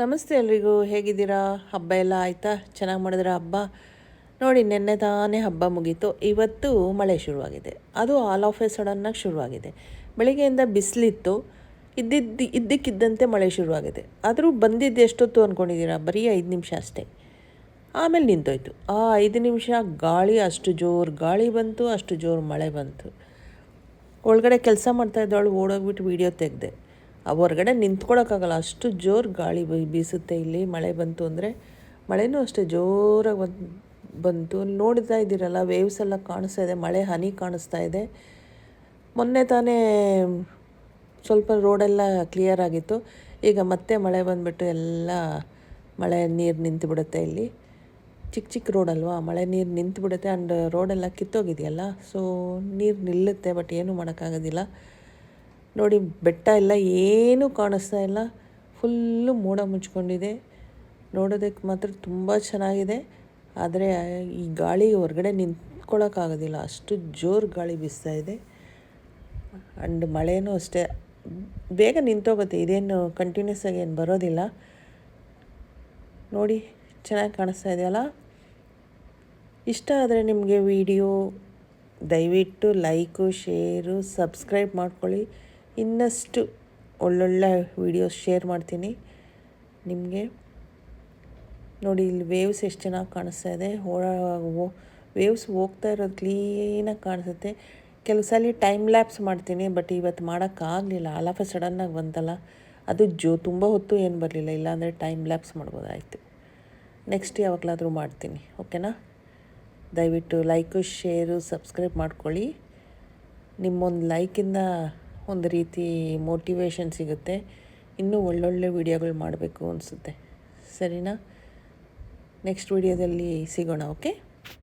ನಮಸ್ತೆ ಎಲ್ರಿಗೂ, ಹೇಗಿದ್ದೀರಾ? ಹಬ್ಬ ಎಲ್ಲ ಆಯಿತಾ? ಚೆನ್ನಾಗಿ ಮಾಡಿದ್ರೆ ಹಬ್ಬ? ನೋಡಿ, ನಿನ್ನೆ ತಾನೇ ಹಬ್ಬ ಮುಗೀತು. ಇವತ್ತು ಮಳೆ ಶುರುವಾಗಿದೆ. ಅದು ಆಲ್ ಆಫ್ ಎ ಸಡನ್ನಾಗಿ ಶುರುವಾಗಿದೆ. ಬೆಳಿಗ್ಗೆಯಿಂದ ಬಿಸಿಲಿತ್ತು, ಇದ್ದಕ್ಕಿದ್ದಂತೆ ಮಳೆ ಶುರುವಾಗಿದೆ. ಆದರೂ ಬಂದಿದ್ದು ಎಷ್ಟೊತ್ತು ಅಂದ್ಕೊಂಡಿದ್ದೀರಾ? ಬರೀ 5 ನಿಮಿಷ ಅಷ್ಟೇ. ಆಮೇಲೆ ನಿಂತೋಯ್ತು. ಆ 5 ನಿಮಿಷ ಗಾಳಿ, ಅಷ್ಟು ಜೋರು ಗಾಳಿ ಬಂತು, ಅಷ್ಟು ಜೋರು ಮಳೆ ಬಂತು. ಒಳಗಡೆ ಕೆಲಸ ಮಾಡ್ತಾಯಿದ್ದವಳು ಓಡೋಗ್ಬಿಟ್ಟು ವೀಡಿಯೋ ತೆಗೆದೆ. ಹೊರಗಡೆ ನಿಂತ್ಕೊಳ್ಳೋಕ್ಕಾಗಲ್ಲ, ಅಷ್ಟು ಜೋರು ಗಾಳಿ ಬೀಸುತ್ತೆ. ಇಲ್ಲಿ ಮಳೆ ಬಂತು ಅಂದರೆ, ಮಳೆನೂ ಅಷ್ಟೇ ಜೋರಾಗಿ ಬಂತು. ನೋಡ್ತಾ ಇದ್ದೀರಲ್ಲ, ವೇವ್ಸ್ ಎಲ್ಲ ಕಾಣಿಸ್ತಾ ಇದೆ, ಮಳೆ ಹನಿ ಕಾಣಿಸ್ತಾ ಇದೆ. ಮೊನ್ನೆ ತಾನೇ ಸ್ವಲ್ಪ ರೋಡೆಲ್ಲ ಕ್ಲಿಯರ್ ಆಗಿತ್ತು. ಈಗ ಮತ್ತೆ ಮಳೆ ಬಂದುಬಿಟ್ಟು ಎಲ್ಲ ಮಳೆ ನೀರು ನಿಂತು ಬಿಡುತ್ತೆ. ಇಲ್ಲಿ ಚಿಕ್ಕ ಚಿಕ್ಕ ರೋಡ್ ಅಲ್ವಾ, ಮಳೆ ನೀರು ನಿಂತು ಬಿಡುತ್ತೆ. ಆ್ಯಂಡ್ ರೋಡೆಲ್ಲ ಕಿತ್ತೋಗಿದೆಯಲ್ಲ, ಸೊ ನೀರು ನಿಲ್ಲುತ್ತೆ. ಬಟ್ ಏನೂ ಮಾಡೋಕ್ಕಾಗೋದಿಲ್ಲ. ನೋಡಿ, ಬೆಟ್ಟ ಎಲ್ಲ ಏನೂ ಕಾಣಿಸ್ತಾ ಇಲ್ಲ, ಫುಲ್ಲು ಮೋಡ ಮುಚ್ಕೊಂಡಿದೆ. ನೋಡೋದಕ್ಕೆ ಮಾತ್ರ ತುಂಬ ಚೆನ್ನಾಗಿದೆ. ಆದರೆ ಈ ಗಾಳಿ ಹೊರಗಡೆ ನಿಂತ್ಕೊಳ್ಳೋಕ್ಕಾಗೋದಿಲ್ಲ, ಅಷ್ಟು ಜೋರು ಗಾಳಿ ಬೀಸ್ತಾ ಇದೆ. ಆ್ಯಂಡ್ ಮಳೆನೂ ಅಷ್ಟೇ ಬೇಗ ನಿಂತೋಗುತ್ತೆ, ಇದೇನು ಕಂಟಿನ್ಯೂಸ್ ಆಗಿ ಏನು ಬರೋದಿಲ್ಲ. ನೋಡಿ, ಚೆನ್ನಾಗಿ ಕಾಣಿಸ್ತಾ ಇದೆಯಲ್ಲ. ಇಷ್ಟ ಆದರೆ ನಿಮಗೆ ವಿಡಿಯೋ ದಯವಿಟ್ಟು ಲೈಕು, ಶೇರು, ಸಬ್ಸ್ಕ್ರೈಬ್ ಮಾಡ್ಕೊಳ್ಳಿ. ಇನ್ನಷ್ಟು ಒಳ್ಳೊಳ್ಳೆ ವೀಡಿಯೋಸ್ ಶೇರ್ ಮಾಡ್ತೀನಿ ನಿಮಗೆ. ನೋಡಿ, ಇಲ್ಲಿ ವೇವ್ಸ್ ಎಷ್ಟು ಚೆನ್ನಾಗಿ ಕಾಣಿಸ್ತಾ ಇದೆ. ವೇವ್ಸ್ ಹೋಗ್ತಾ ಇರೋದು ಕ್ಲೀನಾಗಿ ಕಾಣಿಸುತ್ತೆ. ಕೆಲವು ಸಲ ಟೈಮ್ ಲ್ಯಾಪ್ಸ್ ಮಾಡ್ತೀನಿ, ಬಟ್ ಇವತ್ತು ಮಾಡೋಕ್ಕಾಗಲಿಲ್ಲ. ಆಲ್ ಆಫ್ ಎ ಸಡನ್ನಾಗಿ ಬಂತಲ್ಲ, ಅದು ತುಂಬ ಹೊತ್ತು ಏನು ಬರಲಿಲ್ಲ. ಇಲ್ಲಾಂದರೆ ಟೈಮ್ ಲ್ಯಾಪ್ಸ್ ಮಾಡ್ಬೋದಾಯಿತು. ನೆಕ್ಸ್ಟ್ ಯಾವಾಗಲಾದರೂ ಮಾಡ್ತೀನಿ, ಓಕೆನಾ? ದಯವಿಟ್ಟು ಲೈಕು, ಶೇರು, ಸಬ್ಸ್ಕ್ರೈಬ್ ಮಾಡ್ಕೊಳ್ಳಿ. ನಿಮ್ಮೊಂದು ಲೈಕಿಂದ ಒಂದು ರೀತಿ ಮೋಟಿವೇಶನ್ ಸಿಗುತ್ತೆ, ಇನ್ನೂ ಒಳ್ಳೊಳ್ಳೆ ವೀಡಿಯೋಗಳು ಮಾಡಬೇಕು ಅನಿಸುತ್ತೆ. ಸರಿನಾ? ನೆಕ್ಸ್ಟ್ ವೀಡಿಯೋದಲ್ಲಿ ಸಿಗೋಣ, ಓಕೆ?